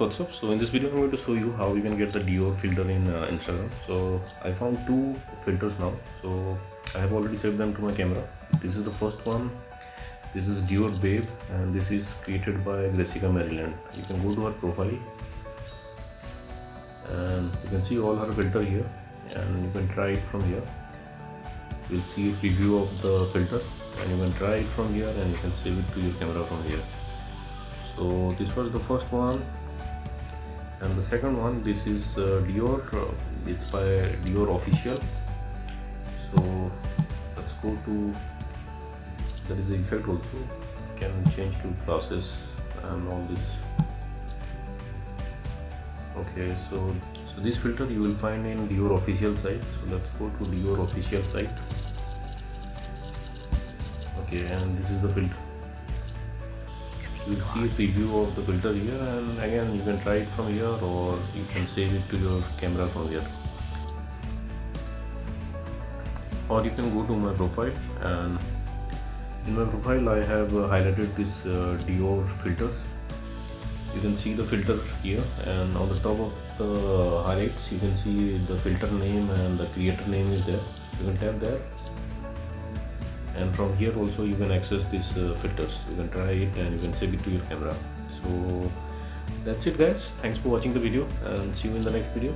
what's up? So in this video I'm going to show you how you can get the Dior filter in Instagram. So I found two filters now, so I have already saved them to my camera. This is the first one. This is Dior Babe, and this is created by Jessica Maryland. You can go to her profile and you can see all her filter here, and you can try it from here. You'll see a preview of the filter and you can try it from here, and you can save it to your camera from here. So this was the first one, and the second one, this is Dior. It's by Dior official. So let's go to, there is the effect also, you can change to process and all this. Okay, so this filter you will find in Dior official site. So let's go to Dior official site. Okay, and this is the filter. You will see a preview of the filter here, and again you can try it from here, or you can save it to your camera from here, or you can go to my profile, and in my profile I have highlighted this Dior filters. You can see the filter here, and on the top of the highlights you can see the filter name and the creator name is there. You can tap there, and from here also you can access these filters. You can try it and you can save it to your camera. So that's it guys, thanks for watching the video, and see you in the next video.